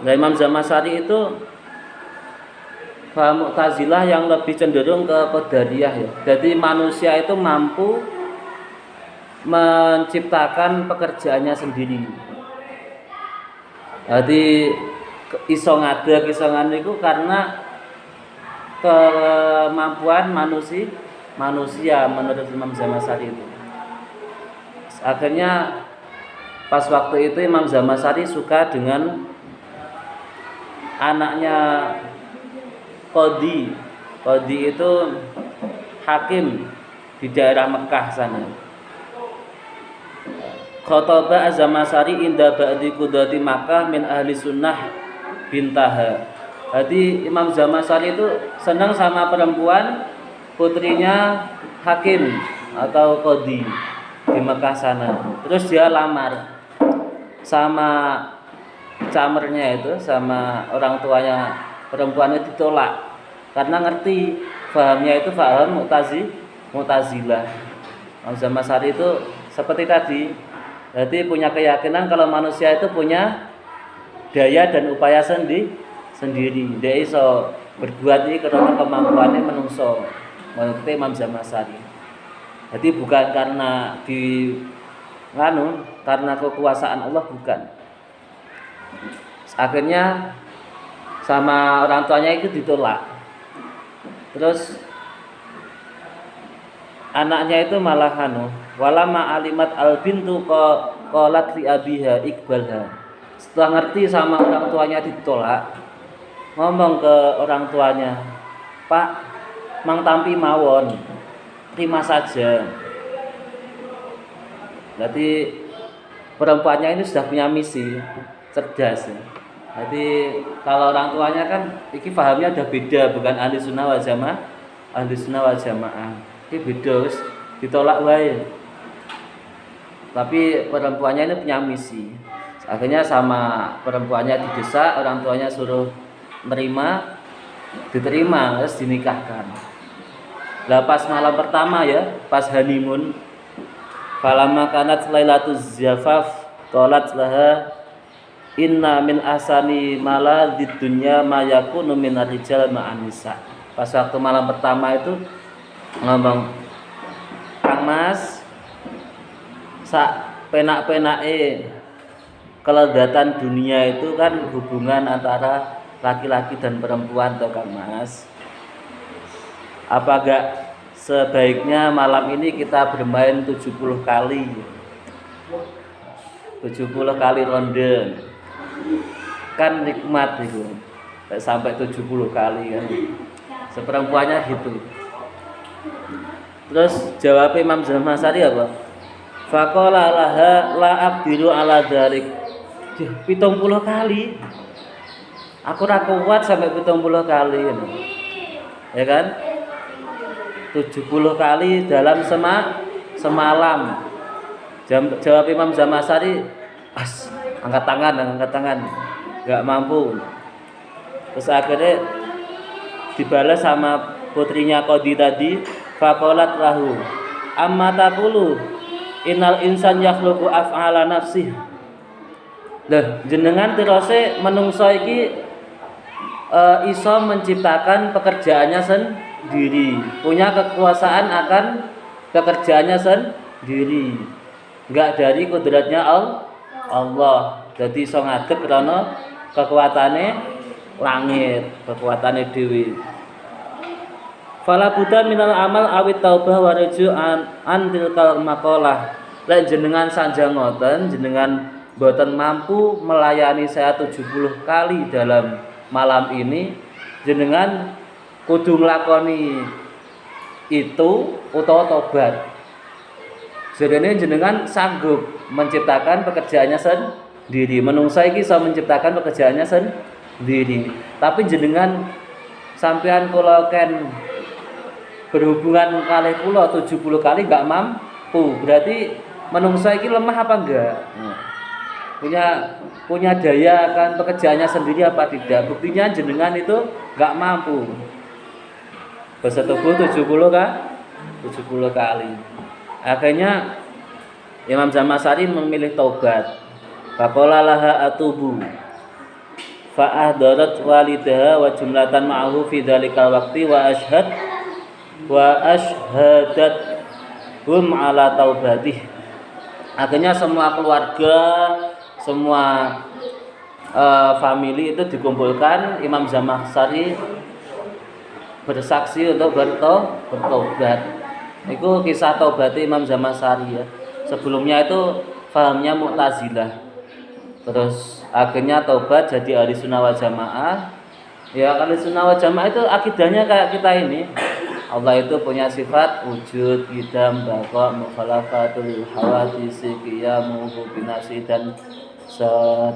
Nah, Imam Zamasari itu paham Mu'tazilah yang lebih cenderung ke Qadariyah ya. Jadi manusia itu mampu menciptakan pekerjaannya sendiri. Jadi iso ngadeg iso itu karena kemampuan manusia menurut Imam Zamasari itu. Akhirnya pas waktu itu Imam Zamasari suka dengan anaknya Qadhi. Qadhi itu hakim di daerah Mekah sana. Khotobah Az-Zamasari inda ba'di qudati Makkah min ahli sunnah bintaha. Jadi Imam Zamasari itu senang sama perempuan putrinya hakim atau Qadhi di Mekah sana. Terus dia lamar sama camernya itu, sama orang tuanya perempuannya ditolak karena ngerti fahamnya itu faham Mu'tazilah. Imam Zamasari itu seperti tadi, jadi punya keyakinan kalau manusia itu punya daya dan upaya sendiri. Dia iso berbuat ini karena kemampuannya menungso. Menurut Imam Zamasari. Jadi bukan karena karena kekuasaan Allah, bukan. Akhirnya sama orang tuanya itu ditolak. Terus anaknya itu malah walama alimat al bintu qalat li abiha iqbalha. Setelah ngerti sama orang tuanya ditolak, ngomong ke orang tuanya, "Pak, mang tampi mawon, terima saja." Jadi perempuannya ini sudah punya misi, cerdas. Jadi kalau orang tuanya kan iki pahamnya udah beda, bukan ahli sunnah wal jamaah. Ini beda, ditolak wae. Tapi perempuannya ini punya misi. Akhirnya sama perempuannya didesak, orang tuanya suruh diterima, terus dinikahkan. Lah pas malam pertama ya, pas honeymoon, falamma kanat lailatuz zafaf qalat laha inna min asani mala di dunya ma yakunu min ar-rijal ma'an nisa. Pas waktu malam pertama itu ngomong, "Kang Mas, sak penak-penake keledatan dunia itu kan hubungan antara laki-laki dan perempuan toh Kang Mas. Apa gak sebaiknya malam ini kita bermain 70 kali 70 kali ronde, kan nikmat itu sampai 70 kali kan." Seperempuannya gitu. Terus jawab Imam Zamasari apa? Faqala laha la aqdiru ala dzalik. 70 kali. Aku ora kuat sampai 70 kali. Ya kan? 70 kali dalam semalam. Jawab Imam Zamasari, angkat tangan. Enggak mampu. Terus akhirnya dibalas sama putrinya Qadhi tadi, faqalat lahu amma taqulu innal insan yakhluqu af'ala nafsih. Lah jenengan terose menungso iki iso menciptakan pekerjaannya sendiri, punya kekuasaan akan pekerjaannya sendiri, enggak dari kudratnya Allah. Jadi iso ngadeg karena kekuatane langit, kekuatane dewi. Fala buddha minal amal awit taubah wa an tilkal maqalah. Lek jenengan sanjang ngoten, jenengan boten mampu melayani saya 70 kali dalam malam ini, jenengan kudu nglakoni itu utawa tobat. Sedene jenengan sanggup menciptakan pekerjaannya sendiri. Menungsa iki iso menciptakan pekerjaannya sendiri. Tapi jenengan sampean kula ken berhubungan kali kula 70 kali enggak mampu. Berarti menungsa iki lemah apa enggak? Punya daya kan pekerjaannya sendiri apa tidak? Buktinya jenengan itu enggak mampu. Bersetubuh 70 kali. Akhirnya Imam Zamasari memilih taubat. Faqala laha atubu fa'ahdarat walidaha wa jumlatan ma'ahu fi dzalikal waqti wa ashhadat hum ala taubatih. Akhirnya semua keluarga, semua family itu dikumpulkan, Imam Zamakhsyari bersaksi untuk bertobat. Itu kisah taubat Imam Zamakhsyari ya. Sebelumnya itu fahamnya Mu'tazilah. Terus akhirnya taubat jadi ahli sunnah wal jamaah. Ya, ahli sunnah wal jamaah itu akidahnya kayak kita ini. Allah itu punya sifat wujud, qidam, baqa, mukhalafatul hawadits, qiyamu binafsi dan seterusnya.